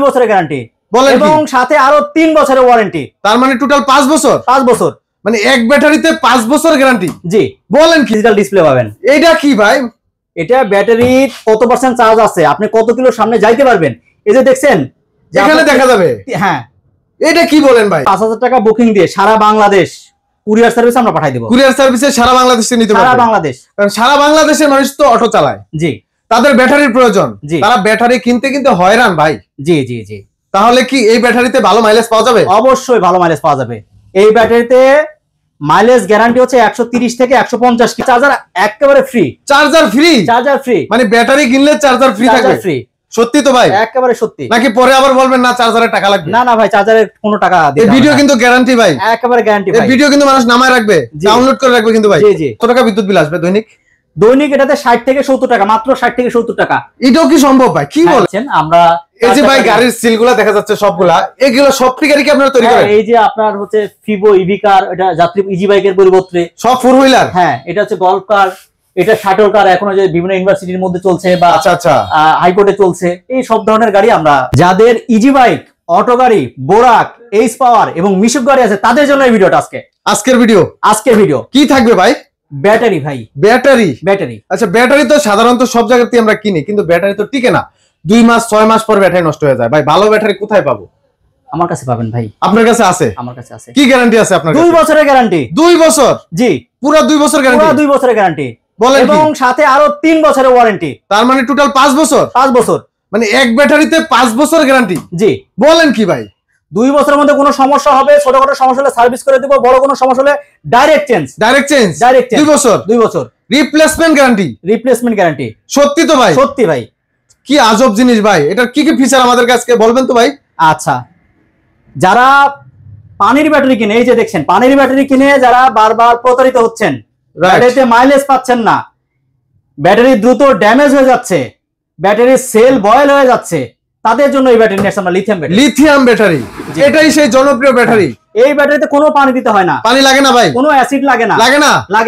বছরের গ্যারান্টি এবং সাথে আরো 3 বছরের ওয়ারেন্টি। তার মানে টোটাল 5 বছর। 5 বছর মানে এক ব্যাটারিতে 5 বছর গ্যারান্টি। জি বলেন কি? ডিজিটাল ডিসপ্লে পাবেন। এটা কি ভাই? এটা ব্যাটারি কত পার্সেন্ট চার্জ আছে, আপনি কত কিলো সামনে যাইতে পারবেন, এই যে দেখছেন এখানে দেখা যাবে। হ্যাঁ এটা কি বলেন ভাই? 5000 টাকা বুকিং দিয়ে সারা বাংলাদেশ কুরিয়ার সার্ভিস আমরা পাঠাই দেব। কুরিয়ার সার্ভিসে সারা বাংলাদেশে নিতে পারবেন। সারা বাংলাদেশ, কারণ সারা বাংলাদেশের মানুষ তো অটো চালায়। জি তাদের ব্যাটারির প্রয়োজন, তারা ব্যাটারি কিনতে কিন্তু হয়রান ভাই। জি জি জি তাহলে কি এই ব্যাটারিতে ভালো মাইলেজ পাওয়া যাবে? অবশ্যই ভালো মাইলেজ পাওয়া যাবে। এই ব্যাটারিতে মাইলেজ গ্যারান্টি হচ্ছে 130 থেকে 150 কি। চার্জার একেবারে free. Charger free? Charger free মানে ব্যাটারি কিনলে চার্জার ফ্রি থাকবে? ফ্রি। সত্যি তো ভাই? একেবারে সত্যি। নাকি পরে আবার বলবেন না চার্জারের টাকা লাগবে? না না ভাই, চার্জারের কোনো টাকা দিতে হবে না। এই ভিডিও কিন্তু গ্যারান্টি ভাই, একেবারে গ্যারান্টি ভাই। এই ভিডিও কিন্তু মানুষ নামায় রাখবে, ডাউনলোড করে রাখবে কিন্তু ভাই। জি জি। কত টাকা বিদ্যুৎ বিল আসবে দৈনিক? দৈনিক এটাতে 60 থেকে 70 টাকা, মাত্র 60 থেকে 70 টাকা। এটাও কি সম্ভব ভাই? কি বলছেন? আমরা এই যে ভাই গাড়ির সিলগুলা দেখা যাচ্ছে সবগুলা, এগুলো সব গাড়ি কি আপনারা তৈরি করেন? এই যে আপনার হচ্ছে ফিভো ইভি কার, এটা যাত্রী ইজি বাইকের পরিবর্তে সব ফোর হুইলার। হ্যাঁ, এটা হচ্ছে গল্ফ কার, এটা শাটল কার, এখনো যে বিভিন্ন ইউনিভার্সিটির মধ্যে চলছে বা হাইকোর্টে চলছে, এই সব ধরনের গাড়ি আমরা। যাদের ইজি বাইক, অটো গাড়ি, বোরাক, এইচ পাওয়ার এবং মিশুক গাড়ি আছে তাদের জন্য এই ভিডিওটা। আজকের ভিডিও কি থাকবে ভাই? ব্যাটারি ভাই, ব্যাটারি। আচ্ছা, ব্যাটারি তো সাধারণত সব জায়গাতেই আমরা কিনি, কিন্তু ব্যাটারি তো টিকে না। 2 মাস 6 মাস পর ব্যাটারি নষ্ট হয়ে যায় ভাই। ভালো ব্যাটারি কোথায় পাবো? আমার কাছে পাবেন ভাই। আপনার কাছে আছে? আমার কাছে আছে। কি গ্যারান্টি আছে আপনার কাছে? 2 বছরের গ্যারান্টি। 2 বছর? জি পুরো 2 বছর গ্যারান্টি? পুরো 2 বছরের গ্যারান্টি বলেন কি? এবং সাথে আরো 3 বছরের ওয়ারেন্টি। তার মানে টোটাল 5 বছর? 5 বছর। মানে এক ব্যাটারিতে 5 বছর গ্যারান্টি? জি। বলেন কি ভাই? 2 বছরের মধ্যে কোনো সমস্যা হবে, ছোটখাটো সমস্যা হলে সার্ভিস করে দেব, বড় কোনো সমস্যা হলে ডাইরেক্ট চেঞ্জ। 2 বছর? 2 বছর রিপ্লেসমেন্ট গ্যারান্টি? সত্যি তো ভাই? সত্যি ভাই। কি আজব জিনিস ভাই। এটার কি কি ফিচার আমাদের কাছে বলবেন তো ভাই? আচ্ছা, যারা পানির ব্যাটারি কিনে, এই যে দেখছেন পানির ব্যাটারি কিনে যারা বারবার প্রতারিত হচ্ছেন, ব্যাটারিতে মাইলেজ পাচ্ছেন না, ব্যাটারি দ্রুত ড্যামেজ হয়ে যাচ্ছে, ব্যাটারির সেল বয়েল হয়ে যাচ্ছে, তাদের জন্য এই ব্যাটারি নিয়ে আমরা লিথিয়াম ব্যাটারি। এটাই সেই জনপ্রিয় ব্যাটারি। এই ব্যাটারিতে কোনো পানি দিতে হয় না। পানি লাগে না ভাই? কোনো অ্যাসিড লাগে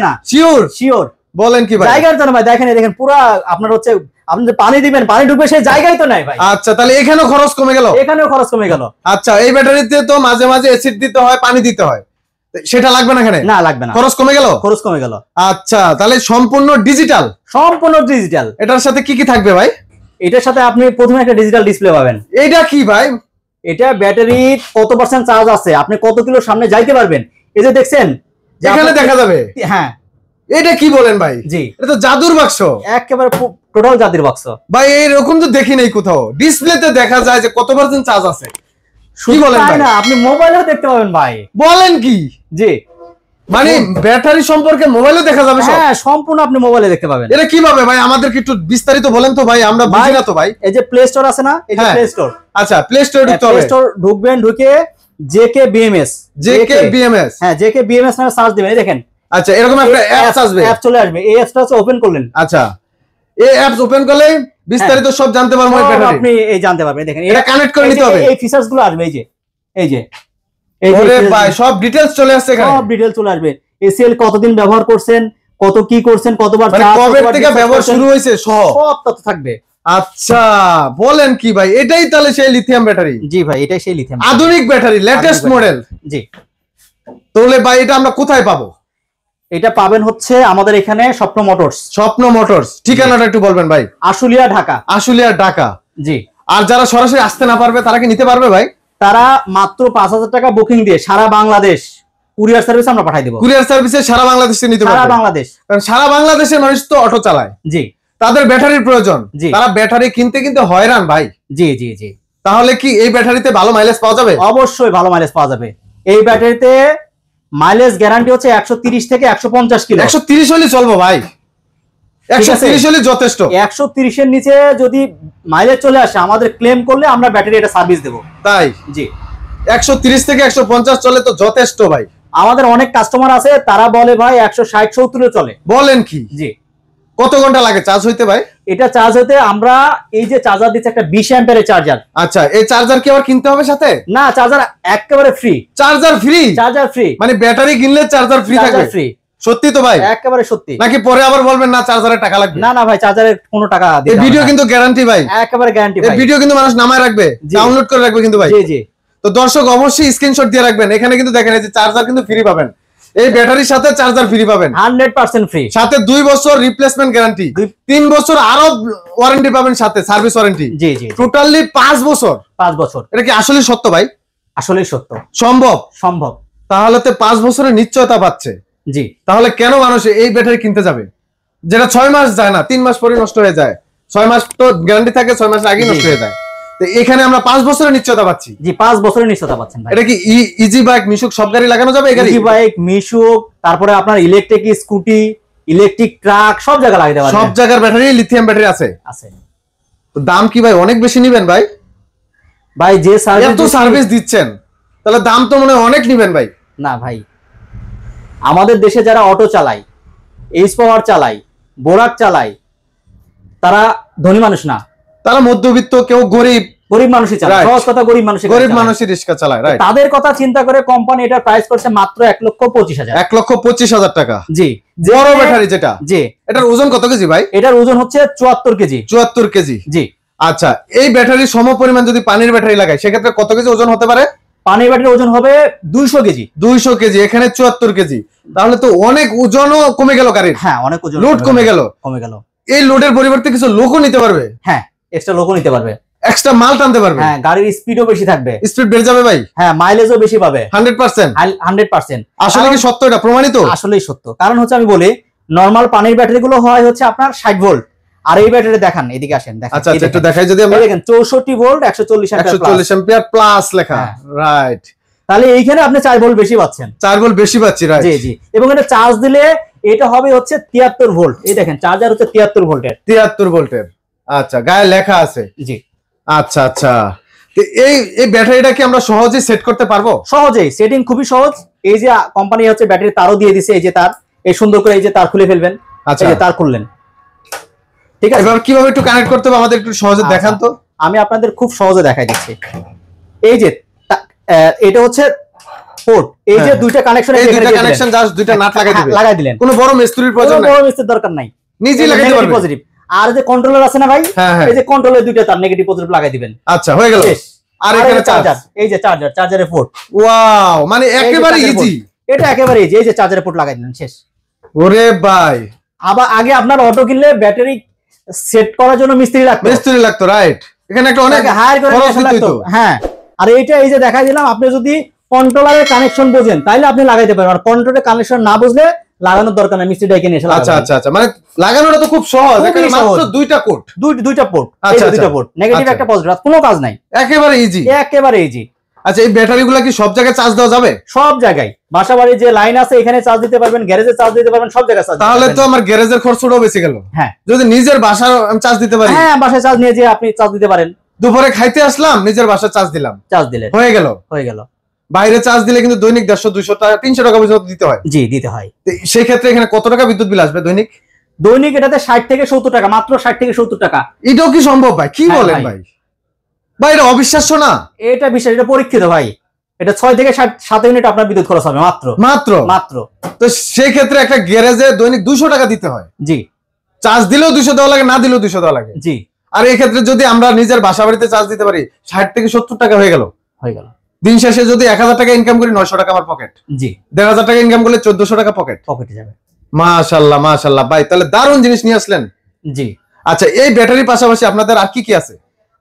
না। শিওর। বলেন কি ভাই? জায়গার জন্য ভাই, দেখেন পুরো আপনার হচ্ছে, আপনি যে পানি দিবেন, পানি ঢুকবে সেই জায়গায় তো নাই ভাই। আচ্ছা, তাহলে এখানেও খরচ কমে গেল? এখানেও খরচ কমে গেল। আচ্ছা, এই ব্যাটারিতে তো মাঝে মাঝে অ্যাসিড দিতে হয়, পানি দিতে হয়, সেটা লাগবে না এখানে? না, লাগবে না। খরচ কমে গেল। আচ্ছা, তাহলে সম্পূর্ণ ডিজিটাল? এটার সাথে কি কি থাকবে ভাই? এটার সাথে আপনি প্রথমে একটা ডিজিটাল ডিসপ্লে পাবেন। এটা কি ভাই? এটা ব্যাটারি কত পার্সেন্ট চার্জ আছে, আপনি কত কিলো সামনে যাইতে পারবেন, এই যে দেখছেন এখানে দেখা যাবে। হ্যাঁ। এটা কি বলেন ভাই? জি, এটা তো জাদুর বাক্স। একেবারে টোটাল জাদুর বাক্স ভাই। এরকম তো দেখি নাই কোথাও। ডিসপ্লেতে দেখা যায় যে কত পার্সেন্ট চার্জ আছে। কি বলেন ভাই? না, আপনি মোবাইলেও দেখতে পাবেন ভাই। বলেন কি? জি, মানে ব্যাটারি সম্পর্কে মোবাইলে দেখা যাবে? হ্যাঁ, সম্পূর্ণ আপনি মোবাইলে দেখতে পাবেন। এটা কিভাবে ভাই? আমাদেরকে একটু বিস্তারিত বলেন তো ভাই, আমরা বুঝি না তো ভাই। এই যে প্লে স্টোর আছে না, এই যে প্লে স্টোর। আচ্ছা, প্লে স্টোর ঢুকতে হবে। প্লে স্টোর ঢুকবেন, ঢুকে জেকে বিএমএস হ্যাঁ, জেকে বিএমএস নামে সার্চ দিবেন। এই দেখেন, আচ্ছা, এরকম একটা অ্যাপস আসবে, অ্যাপ চলে আসবে। এই অ্যাপসটা হচ্ছে ওপেন করলেন। আচ্ছা, এই অ্যাপস ওপেন করলে বিস্তারিত সব জানতে পারবেন। আপনি এই জানতে পারবেন। দেখেন, এটা কানেক্ট করে নিতে হবে। এই ফিচারস গুলো আসবে। এই যে ওরে ভাই, সব ডিটেইলস চলে আসছে এখানে। সব ডিটেইলস চলে আসবে। এসএল কতদিন ব্যবহার করছেন, কত কি করছেন, কতবার কবে থেকে ব্যবহার শুরু হয়েছে, সব তথ্য থাকবে। আচ্ছা, বলেন কি ভাই? এটাই তাহলে সেই লিথিয়াম ব্যাটারি? জি ভাই, এটাই সেই লিথিয়াম আধুনিক ব্যাটারি, লেটেস্ট মডেল। জি। তাহলে ভাই এটা আমরা কোথায় পাবো? এটা পাবেন হচ্ছে আমাদের এখানে স্বপ্ন মোটরস। ঠিকানাটা একটু বলবেন ভাই? আশুলিয়া, ঢাকা। জি। আর যারা সরাসরি আসতে না পারবে তারা কি নিতে পারবে ভাই? তারা মাত্র 5000 টাকা বুকিং দিয়ে সারা বাংলাদেশ কুরিয়ার সার্ভিস আমরা পাঠাই দেব। কুরিয়ার সার্ভিসে সারা বাংলাদেশে নিতে পারবে? সারা বাংলাদেশ। কারণ সারা বাংলাদেশের মানুষ তো অটো চালায়। জি। তাদের ব্যাটারির প্রয়োজন, তারা ব্যাটারি কিনতে কিন্তু হয়রান ভাই। জি। তাহলে কি এই ব্যাটারিতে ভালো মাইলেজ পাওয়া যাবে? অবশ্যই ভালো মাইলেজ পাওয়া যাবে। এই ব্যাটারিতে মাইলেজ গ্যারান্টি হচ্ছে 130 থেকে 150 কিলো। 130 হলে চলবো ভাই? 130 হলে যথেষ্ট? 130 এর নিচে যদি মাইলেজ চলে আসে, আমাদের ক্লেম করলে আমরা ব্যাটারি এটা সার্ভিস দেব। তাই? জি। 130 থেকে 150 চলে তো যথেষ্ট ভাই। আমাদের অনেক কাস্টমার আছে, তারা বলে ভাই 160-70 চলে। বলেন কি? জি। কত ঘন্টা লাগে চার্জ হইতে ভাই? এটা চার্জ হতে আমরা এই যে চার্জার দিচ্ছে, একটা 20 অ্যাম্পিয়ারের চার্জার। আচ্ছা, এই চার্জার কি আবার কিনতে হবে সাথে? না, চার্জার একেবারে free. Charger free? Charger free, মানে ব্যাটারি কিনলে চার্জার ফ্রি থাকবে? ফ্রি। সত্যি তো ভাই? একেবারে সত্যি। নাকি পরে আবার বলবেন না চার্জারের টাকা লাগবে? না না ভাই, চার্জারের কোনো টাকা দিতে হবে না। এই ভিডিও কিন্তু গ্যারান্টি ভাই, একেবারে গ্যারান্টি ভাই। এই ভিডিও কিন্তু মানুষ নামায় রাখবে, ডাউনলোড করে রাখবে কিন্তু ভাই। জি জি। তো দর্শক অবশ্যই স্ক্রিনশট দিয়ে রাখবেন। এখানে কিন্তু দেখেন এই যে চার্জার কিন্তু ফ্রি পাবেন, এই ব্যাটারির সাথে চার্জার ফ্রি পাবেন 100% ফ্রি, সাথে 2 বছর রিপ্লেসমেন্ট গ্যারান্টি, 3 বছর আরো ওয়ারেন্টি পাবেন সাথে সার্ভিস ওয়ারেন্টি। জি জি। টোটালি 5 বছর। 5 বছর। এটা কি আসলে সত্য ভাই? আসলেই সত্য। সম্ভব? সম্ভব। তাহলে তো 5 বছরের নিশ্চয়তা পাচ্ছে। জি। তাহলে কেন মানুষ এই ব্যাটারি কিনতে যাবে যেটা 6 মাস যায় না, 3 মাস পরে নষ্ট হয়ে যায়? 6 মাস তো গ্যারান্টি থাকে, 6 মাস আগে নষ্ট হয়ে যায়। তো এখানে আমরা 5 বছরের নিশ্চয়তা পাচ্ছি। জি, 5 বছরের নিশ্চয়তা পাচ্ছেন ভাই। এটা কি ইজি বাইক মিশুক সব গাড়ি লাগানো যাবে? এই গাড়ি ইজি বাইক, মিশুক, তারপরে আপনার ইলেকট্রিক স্কুটি, ইলেকট্রিক ট্রাক সব জায়গায় লাগাতে পারবেন। সব জায়গার ব্যাটারি লিথিয়াম ব্যাটারি আছে। আছে। তো দাম কি ভাই অনেক বেশি নেবেন ভাই? ভাই যে সার্ভিস দিচ্ছেন তাহলে দাম তো মনে হয় অনেক নেবেন ভাই। না ভাই, আমাদের দেশে যারা অটো চালায়, এইচ পাওয়ার চালায়, বোরাক চালায়, তারা ধনী মানুষ না, তারা মধ্যবিত্ত, কেউ গরিব মানুষই চালায়। সহজ কথা, গরিব মানুষই রিক্সা চালায়। রাইট। তাদের কথা চিন্তা করে কোম্পানি এটার প্রাইস করছে মাত্র 1,25,000। 1,25,000 টাকা। জি। বড় ব্যাটারি যেটা। জি। এটার ওজন কত কেজি ভাই? এটার ওজন হচ্ছে 74 কেজি। 74 কেজি। জি। আচ্ছা, এই ব্যাটারির সমপরিমাণ যদি পানির ব্যাটারি লাগাই সেক্ষেত্রে কত কেজি ওজন হতে পারে? পানির ব্যাটারির ওজন হবে 200 কেজি। 200 কেজি, এখানে 74 কেজি। তাহলে তো অনেক ওজনও কমে গেল গাড়ির। হ্যাঁ, অনেক ওজন, লোড কমে গেল। এই লোডের পরিবর্তে কিছু লোকও নিতে পারবে। হ্যাঁ, এক্সট্রা লোকও নিতে পারবে, এক্সট্রা মাল টানতে পারবে। হ্যাঁ, গাড়ির স্পিডও বেশি থাকবে। স্পিড বেড়ে যাবে ভাই। হ্যাঁ, মাইলেজও বেশি পাবে 100%। 100%। আসলে কি সত্য? এটা প্রমাণিত? আসলেই সত্য। কারণ হচ্ছে আমি বলি, নরমাল পানির ব্যাটারি গুলো হয় হচ্ছে আপনার 60 ভোল্ট, আর এই ব্যাটারি দেখান, এদিকে আসেন দেখেন। আচ্ছা আচ্ছা, একটু দেখাই যদি আমরা। দেখেন 64 ভোল্ট 140 অ্যাম্পিয়ার প্লাস লেখা। রাইট। তাহলে এইখানে আপনি 4 ভোল্ট বেশি পাচ্ছেন। 4 ভোল্ট বেশি পাচ্ছি। রাইট। জি জি। এবং এটা চার্জ দিলে এটা হবে হচ্ছে 73 ভোল্ট। এই দেখেন চার্জার হচ্ছে 73 ভোল্টের। 73 ভোল্টের। আচ্ছা, গায়ে লেখা আছে। জি। আচ্ছা আচ্ছা। এই ব্যাটারিটা কি আমরা সহজেই সেট করতে পারবো? সহজেই, সেটিং খুবই সহজ। এই যে কোম্পানি হচ্ছে ব্যাটারি তারও দিয়ে দিছে, এই যে তার, এই সুন্দর করে এই যে তার খুলে ফেলবেন। আচ্ছা, এই যে তার খুললেন, ঠিক আছে। এবার কিভাবে একটু কানেক্ট করতে হবে আমাদের একটু সহজে দেখান তো। আমি আপনাদের খুব সহজে দেখাই দিচ্ছি। এই যে এটা হচ্ছে পোর্ট, এই যে দুইটা কানেকশন, এই দুইটা কানেকশন জাস্ট দুইটা নাট লাগাই দিলেন। কোনো বড় মিস্ত্রির প্রয়োজন নাই, বড় মিস্ত্রির দরকার নাই, নিজেই লাগাইতে পারবেন। পজিটিভ। আর যে কন্ট্রোলার আছে না ভাই, এই যে কন্ট্রোলের দুইটা তার নেগেটিভ পজিটিভ লাগাই দিবেন। আচ্ছা, হয়ে গেল। আর এখানে চার্জার, এই যে চার্জারের পোর্ট। ওয়াও, মানে একেবারে ইজি। এটা একেবারে ইজি। এই যে চার্জারের পোর্ট লাগাই দিলেন, শেষ। ওরে ভাই, আবার আগে আপনার অটো কিনলে ব্যাটারি সেট করার জন্য মিস্ত্রি লাগতো। রাইট। এখানে একটা অনেক হায়ার করে লাগতো। হ্যাঁ, আর এইটা এই যে দেখাই দিলাম, আপনি যদি কন্ট্রোলারের কানেকশন বোঝেন তাহলে আপনি লাগাইতে পারবেন, আর কন্ট্রোলের কানেকশন না বুঝলে লাগানোর দরকার নাই, মিস্ত্রি ডেকে নিয়ে এসে। আচ্ছা আচ্ছা আচ্ছা, মানে লাগানোটা তো খুব সহজ। এখানে মাত্র দুইটা পোর্ট, দুইটা পোর্ট। আচ্ছা, দুইটা পোর্ট, নেগেটিভ একটা পজিটিভ, কোনো কাজ নাই, একেবারে ইজি, একেবারে ইজি। আচ্ছা, এই ব্যাটারিগুলো কি সব জায়গায় চার্জ দেওয়া যাবে? সব জায়গায়, বাসাবাড়ির যে লাইন আছে এখানে চার্জ দিতে পারবেন, গ্যারেজে চার্জ দিতে পারবেন, সব জায়গায় চার্জ। তাহলে তো আমার গ্যারেজের খরচটাও বেঁচে গেল। হ্যাঁ, যদি নিজের বাসায় আমি চার্জ দিতে পারি। হ্যাঁ, বাসায় চার্জ নিয়ে যে আপনি চার্জ দিতে পারেন। দুপুরে খাইতে আসলাম, নিজের বাসায় চার্জ দিলাম, চার্জ দিলেন, হয়ে গেল। বাইরে চার্জ দিলে কিন্তু দৈনিক 150, 200 টাকা, 300 টাকা পর্যন্ত দিতে হয়। জি, দিতে হয়। সেই ক্ষেত্রে এখানে কত টাকা বিদ্যুৎ বিল আসবে দৈনিক? এটাতে 60 থেকে 70 টাকা, মাত্র 60 থেকে 70 টাকা। এটাও কি সম্ভব ভাই? কি বলেন ভাই? ভাই এটা অবিশ্বাস্য না। এটা বিশ্বাস, এটা পরীক্ষিত ভাই। এটা 6 থেকে 7 ইউনিট আপনার বিদ্যুৎ খরচ হবে মাত্র। তো সেই ক্ষেত্রে একটা গ্যারেজে দৈনিক 200 টাকা দিতে হয়। জি। চার্জ দিলেও 200 দেওয়া লাগে, না দিলেও 200 দেওয়া লাগে। জি। আর এই ক্ষেত্রে যদি আমরা নিজের বাসা বাড়িতে চার্জ দিতে পারি 60 থেকে 70 টাকা হয়ে গেল। দিন শেষে যদি 1000 টাকা ইনকাম করি 900 টাকা আমার পকেট। জি। 1500 টাকা ইনকাম করলে 1400 টাকা পকেটে যাবে। মাশাআল্লাহ মাশাআল্লাহ ভাই, তাহলে দারুণ জিনিস নিয়ে আসলেন। জি। আচ্ছা, এই ব্যাটারির পাশাপাশি আপনাদের আর কি আছে?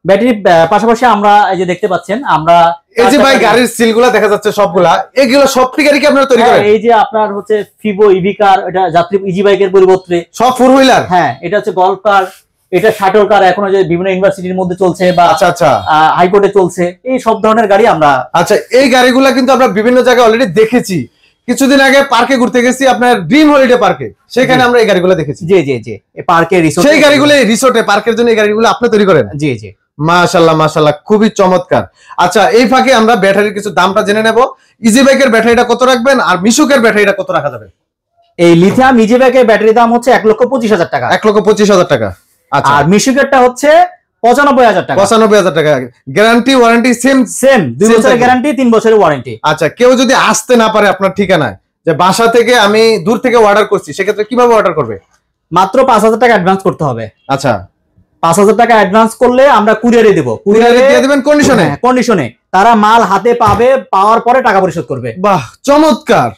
ব্যাটারির পাশাপাশি আমরা এই যে দেখতে পাচ্ছেন, আমরা এই যে ভাই গাড়ির সিলগুলা দেখা যাচ্ছে সবগুলা, এগুলো সব গাড়ি কি আপনারা তৈরি করেন? এই যে আপনার হচ্ছে ফিভো ইভি কার, এটা যাত্রী ইজি বাইকের পরিবর্তে সব ফোর হুইলার। হ্যাঁ, এটা হচ্ছে গল্ফ কার, এটা শাটল কার, এখনো যে বিভিন্ন ইউনিভার্সিটির মধ্যে চলছে বা আচ্ছা হাইকোর্টে চলছে, এই সব ধরনের গাড়ি আমরা। আচ্ছা, এই গাড়িগুলা কিন্তু আমরা বিভিন্ন জায়গায় অলরেডি দেখেছি। কিছুদিন আগে পার্কে ঘুরতে গেছি, আপনার ড্রিম হলিডে পার্কে, সেখানে আমরা এই গাড়িগুলো দেখেছি। জি জি জি, এই পার্কে রিসোর্ট, সেই গাড়িগুলো রিসোর্টে পার্কের জন্য এই গাড়িগুলো আপনি তৈরি করেন? জি জি। মাশাআল্লাহ মাশাআল্লাহ, খুবই চমৎকার। আচ্ছা, এই ফাঁকে আমরা ব্যাটারির কিছু দামটা জেনে নেব। ইজি বাইকের ব্যাটারিটা কত রাখবেন আর মিশুকের ব্যাটারিটা কত রাখা যাবে? এই লিথিয়াম ইজি বাইকের ব্যাটারির দাম হচ্ছে 1,25,000 টাকা। 1,25,000 টাকা। আচ্ছা, আর মিশুকেরটা হচ্ছে 95,000 টাকা। 95,000 টাকা। গ্যারান্টি ওয়ারেন্টি সেম 2 বছরের গ্যারান্টি, 3 বছরের ওয়ারেন্টি। আচ্ছা, কেউ যদি আসতে না পারে আপনার ঠিকানায়, যে বাসা থেকে আমি দূর থেকে অর্ডার করছি, সেক্ষেত্রে কিভাবে অর্ডার করবে? মাত্র 5,000 টাকা অ্যাডভান্স করতে হবে। আচ্ছা, 5,000 টাকা অ্যাডভান্স করলে আমরা কুরিয়ারে দেব। কুরিয়ারে দিয়ে দিবেন কন্ডিশনে? কন্ডিশনে। তারা মাল হাতে পাবে, পাওয়ার পরে টাকা পরিশোধ করবে। বাহ, চমৎকার।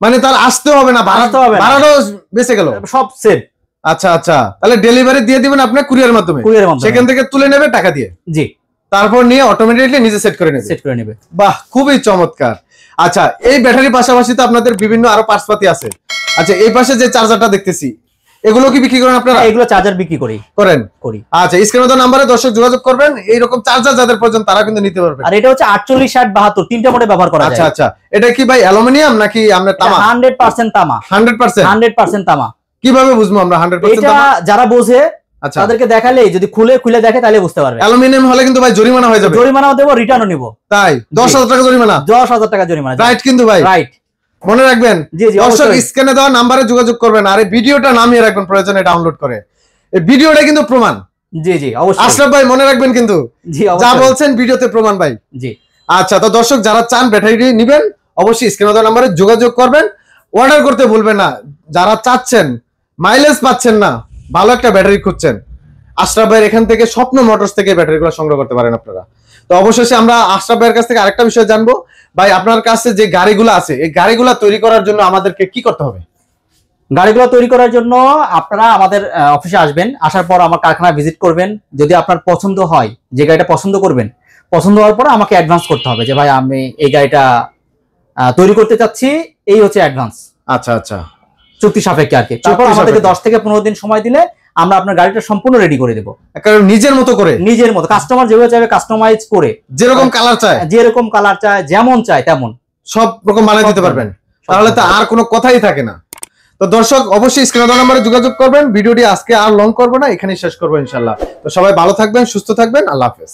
মানে তার আসতে হবে না, ভাড়াটাও বেঁচে গেল, সব সেভ। আচ্ছা আচ্ছা, তাহলে ডেলিভারি দিয়ে দিবেন আপনি কুরিয়ারের মাধ্যমে, সেখান থেকে তুলে নেবে টাকা দিয়ে। জি, তারপর নিয়ে অটোমেটিকলি নিজে সেট করে নেবে। বাহ, খুবই চমৎকার। আচ্ছা, এই ব্যাটারির পাশাপাশি তো আপনাদের বিভিন্ন আরো পার্টসপাতি আছে। আচ্ছা, এই পাশে যে চার্জারটা দেখতেছি, এগুলো কি বিক্রি করেন আপনারা? এগুলো চার্জার বিক্রি করি। আচ্ছা, স্ক্রিনে দেওয়া নম্বরে দর্শক যোগাযোগ করবেন, এইরকম চার্জার যাদের প্রয়োজন তারা কিন্তু নিতে পারবে। আর এটা হচ্ছে 48, 60, 72 তিনটা মোডে ব্যবহার করা যায়। আচ্ছা আচ্ছা, এটা কি ভাই অ্যালুমিনিয়াম নাকি আমরা তামা? 100% তামা। 100% তামা। কিভাবে বুঝবো আমরা 100% তামা? এটা যারা বোঝে তাদেরকে দেখালে, যদি খুলে দেখে তাহলে বুঝতে পারবে। অ্যালুমিনিয়াম হলে কিন্তু ভাই জরিমানা হয়ে যাবে। জরিমানাও দেব, রিটার্নও নিব। তাই 10,000 টাকা জরিমানা? 10,000 টাকা জরিমানা। রাইট কিন্তু ভাই, রাইট, মনে রাখবেন। দর্শক স্ক্রিনে দেওয়া নম্বরে যোগাযোগ করবেন, আর এই ভিডিওটা নামিয়ে রাখবেন প্রয়োজনে ডাউনলোড করে। এই ভিডিওটা কিন্তু প্রমাণ। জি জি, অবশ্যই আশরাফ ভাই, মনে রাখবেন কিন্তু যা বলছেন ভিডিওতে প্রমাণ ভাই। জি, আচ্ছা, তো দর্শক যারা চান ব্যাটারি নেবেন, অবশ্যই স্ক্রিনে দেওয়া নম্বরে যোগাযোগ করবেন, অর্ডার করতে ভুলবেন না। যারা চাচ্ছেন, মাইলেজ পাচ্ছেন না, ভালো একটা ব্যাটারি খুঁজছেন, আশরাফ ভাইয়ের এখান থেকে স্বপ্ন মোটরস থেকে ব্যাটারিগুলো সংগ্রহ করতে পারেন আপনারা। তো অবশ্যই আমরা আশরাফ ভাইয়ের কাছ থেকে আরেকটা বিষয় জানবো ভাই, আপনার কাছে যে গাড়িগুলো আছে, এই গাড়িগুলো তৈরি করার জন্য আমাদেরকে কি করতে হবে? গাড়িগুলো তৈরি করার জন্য আপনারা আমাদের অফিসে আসবেন, আসার পর আমার কারখানা ভিজিট করবেন। যদি আপনার পছন্দ হয়, যে গাড়িটা পছন্দ করবেন, পছন্দ হওয়ার পর আমাকে অ্যাডভান্স করতে হবে যে ভাই আমি এই গাড়িটা তৈরি করতে চাচ্ছি, এই হচ্ছে অ্যাডভান্স। আচ্ছা আচ্ছা, চুক্তি সাপেক্ষে আর কি। তারপর আমাদেরকে 10 থেকে 15 দিন সময় দিলে আমরা আপনার গাড়িটা সম্পূর্ণ রেডি করে দেবো, নিজের মতো করে। নিজের মতো, কাস্টমার যেভাবে চাইবে কাস্টমাইজ করে, যেরকম কালার চায়, যেমন চায় তেমন সব রকম বানিয়ে দিতে পারবেন। তাহলে তো আর কোনো কথাই থাকে না। তো দর্শক অবশ্যই স্ক্রিনে দেওয়া নম্বরে যোগাযোগ করবেন। ভিডিওটি আজকে আর লং করবো না, এখানেই শেষ করবো ইনশাআল্লাহ। তো সবাই ভালো থাকবেন, সুস্থ থাকবেন, আল্লাহ হাফেজ।